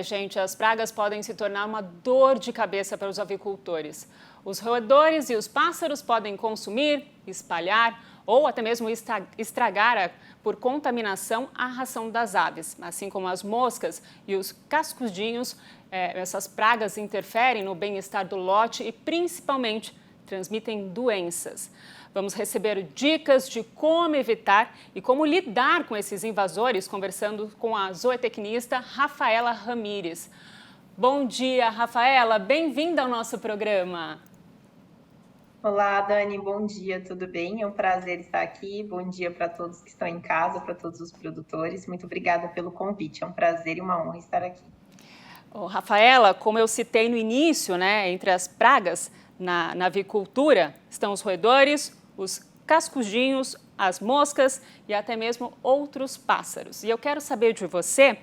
Gente, as pragas podem se tornar uma dor de cabeça para os avicultores. Os roedores e os pássaros podem consumir, espalhar ou até mesmo estragar por contaminação a ração das aves. Assim como as moscas e os cascudinhos, essas pragas interferem no bem-estar do lote e principalmente transmitem doenças. Vamos receber dicas de como evitar e como lidar com esses invasores, conversando com a zootecnista Rafaela Ramires. Bom dia, Rafaela, bem-vinda ao nosso programa. Olá, Dani, bom dia, tudo bem? É um prazer estar aqui. Bom dia para todos que estão em casa, para todos os produtores. Muito obrigada pelo convite, é um prazer e uma honra estar aqui. Rafaela, como eu citei no início, entre as pragas na avicultura estão os roedores, os cascudinhos, as moscas e até mesmo outros pássaros. E eu quero saber de você,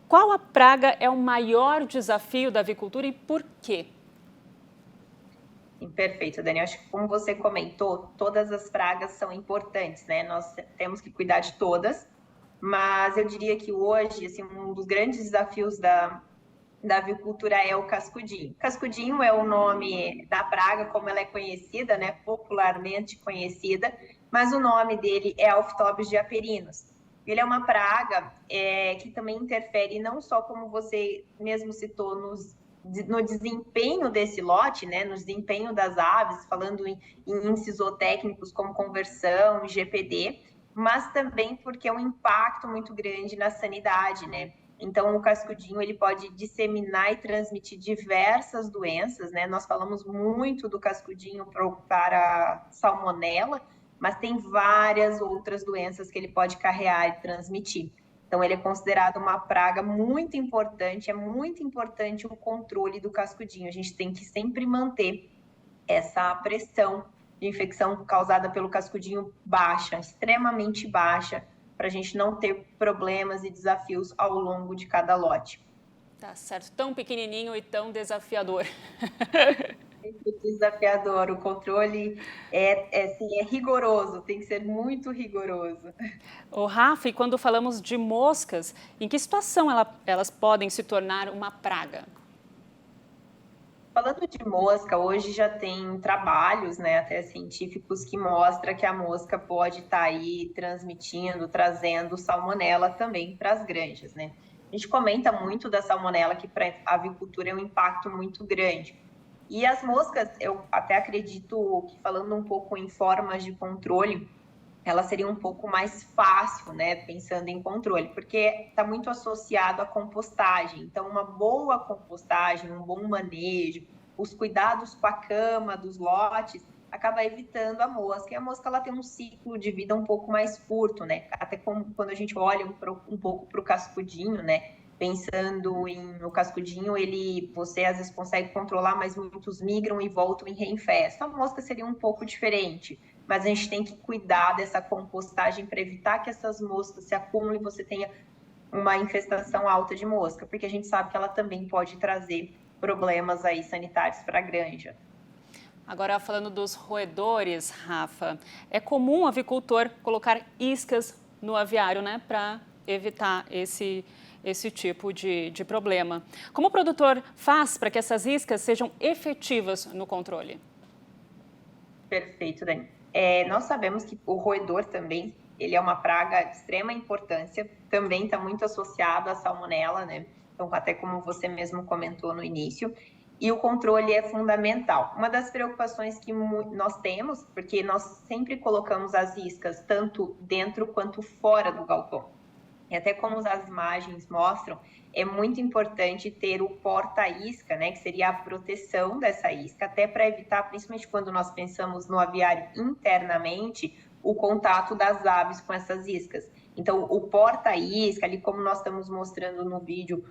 qual a praga é o maior desafio da avicultura e por quê? Perfeito, Dani. Acho que, como você comentou, todas as pragas são importantes, né? Nós temos que cuidar de todas, mas eu diria que hoje, assim, um dos grandes desafios da avicultura é o cascudinho. Cascudinho é o nome da praga, como ela é conhecida, né? Popularmente conhecida, mas o nome dele é Alphitobius diaperinus. Ele é uma praga que também interfere não só, como você mesmo citou, no desempenho desse lote, né, no desempenho das aves, falando em índices zootécnicos como conversão, GPD, mas também porque é um impacto muito grande na sanidade, né? Então, o cascudinho ele pode disseminar e transmitir diversas doenças, né? Nós falamos muito do cascudinho para salmonela, mas tem várias outras doenças que ele pode carrear e transmitir. Então, ele é considerado uma praga muito importante, é muito importante o controle do cascudinho. A gente tem que sempre manter essa pressão de infecção causada pelo cascudinho baixa, extremamente baixa, para a gente não ter problemas e desafios ao longo de cada lote. Tá certo, tão pequenininho e tão desafiador. Desafiador, o controle é rigoroso, tem que ser muito rigoroso. Rafa, e quando falamos de moscas, em que situação elas podem se tornar uma praga? Falando de mosca, hoje já tem trabalhos, né, até científicos, que mostra que a mosca pode estar aí transmitindo, trazendo salmonela também para as granjas, né? A gente comenta muito da salmonela, que para a avicultura é um impacto muito grande. E as moscas, eu até acredito que, falando um pouco em formas de controle, ela seria um pouco mais fácil, né, pensando em controle, porque está muito associado à compostagem. Então, uma boa compostagem, um bom manejo, os cuidados com a cama dos lotes, acaba evitando a mosca. E a mosca ela tem um ciclo de vida um pouco mais curto, né? Até como quando a gente olha um pouco para o cascudinho, né? Pensando no cascudinho, você às vezes consegue controlar, mas muitos migram e voltam e reinfestam. A mosca seria um pouco diferente, mas a gente tem que cuidar dessa compostagem para evitar que essas moscas se acumulem e você tenha uma infestação alta de mosca, porque a gente sabe que ela também pode trazer problemas aí sanitários para a granja. Agora, falando dos roedores, Rafa, é comum o avicultor colocar iscas no aviário, né, para evitar esse tipo de problema. Como o produtor faz para que essas iscas sejam efetivas no controle? Perfeito, Dani. Nós sabemos que o roedor também, ele é uma praga de extrema importância, também está muito associado à salmonela, né? Então, até como você mesmo comentou no início, e o controle é fundamental. Uma das preocupações que nós temos, porque nós sempre colocamos as iscas tanto dentro quanto fora do galpão. E até como as imagens mostram, é muito importante ter o porta-isca, né, que seria a proteção dessa isca, até para evitar, principalmente quando nós pensamos no aviário internamente, o contato das aves com essas iscas. Então, o porta-isca, ali como nós estamos mostrando no vídeo,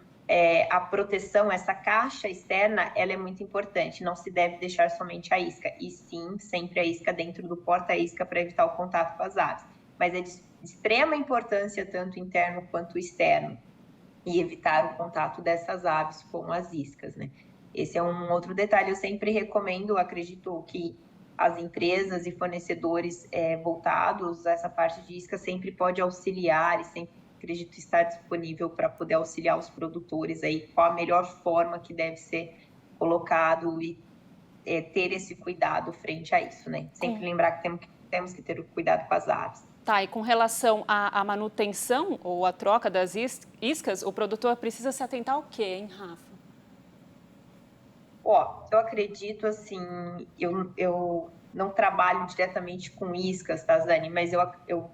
a proteção, essa caixa externa, ela é muito importante. Não se deve deixar somente a isca, e sim, sempre a isca dentro do porta-isca para evitar o contato com as aves. Mas é de extrema importância, tanto interno quanto externo, e evitar o contato dessas aves com as iscas, né? Esse é um outro detalhe. Eu sempre recomendo, acredito que as empresas e fornecedores voltados a essa parte de isca sempre pode auxiliar e sempre acredito estar disponível para poder auxiliar os produtores aí, qual a melhor forma que deve ser colocado e ter esse cuidado frente a isso, né? Sempre lembrar que temos que ter o cuidado com as aves. Tá, e com relação à manutenção ou à troca das iscas, o produtor precisa se atentar ao quê, hein, Rafa? Eu acredito assim, eu não trabalho diretamente com iscas, tá, Zani? Mas eu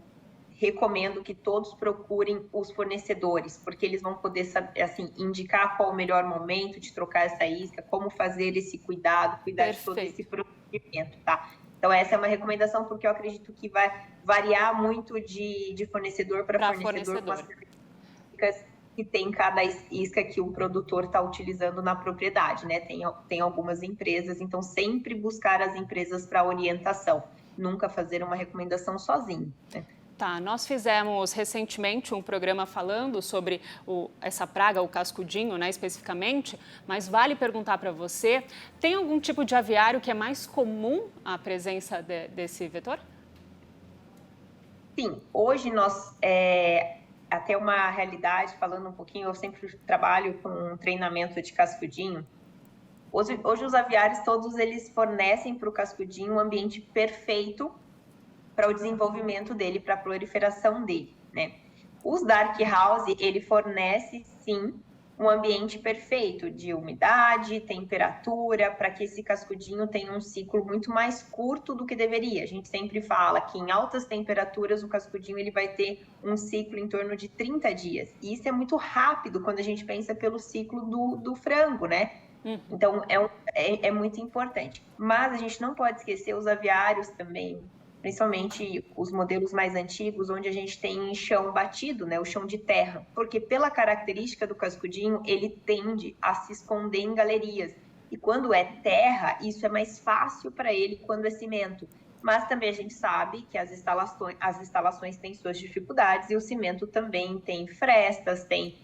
recomendo que todos procurem os fornecedores, porque eles vão poder assim, indicar qual o melhor momento de trocar essa isca, como fazer esse cuidar de todo esse procedimento, tá? Então, essa é uma recomendação, porque eu acredito que vai variar muito de fornecedor para fornecedor com as características que tem cada isca que o produtor está utilizando na propriedade, né? Tem algumas empresas, então sempre buscar as empresas para orientação, nunca fazer uma recomendação sozinho, né? Tá, nós fizemos recentemente um programa falando sobre essa praga, o cascudinho, né, especificamente, mas vale perguntar para você, tem algum tipo de aviário que é mais comum a presença desse vetor? Sim, hoje nós, até uma realidade, falando um pouquinho, eu sempre trabalho com treinamento de cascudinho. Hoje os aviários todos eles fornecem para o cascudinho um ambiente perfeito para o desenvolvimento dele, para a proliferação dele, né? Os Dark House, ele fornece, sim, um ambiente perfeito de umidade, temperatura, para que esse cascudinho tenha um ciclo muito mais curto do que deveria. A gente sempre fala que em altas temperaturas o cascudinho ele vai ter um ciclo em torno de 30 dias. E isso é muito rápido quando a gente pensa pelo ciclo do frango, né? Então, é muito importante. Mas a gente não pode esquecer os aviários também, principalmente os modelos mais antigos, onde a gente tem chão batido, né, o chão de terra, porque pela característica do cascudinho, ele tende a se esconder em galerias. E quando é terra, isso é mais fácil para ele quando é cimento. Mas também a gente sabe que as instalações têm suas dificuldades e o cimento também tem frestas, tem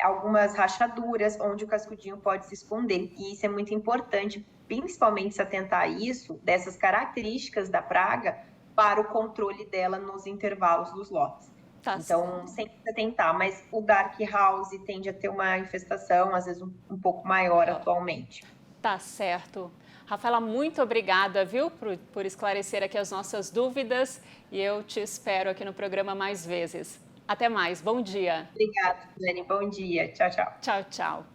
algumas rachaduras onde o cascudinho pode se esconder. E isso é muito importante, principalmente se atentar a isso, dessas características da praga, para o controle dela nos intervalos dos lotes. Então, sempre se atentar, mas o Dark House tende a ter uma infestação, às vezes, um pouco maior atualmente. Tá certo. Rafaela, muito obrigada, viu, por esclarecer aqui as nossas dúvidas e eu te espero aqui no programa mais vezes. Até mais, bom dia. Obrigada, Dani, bom dia. Tchau, tchau. Tchau, tchau.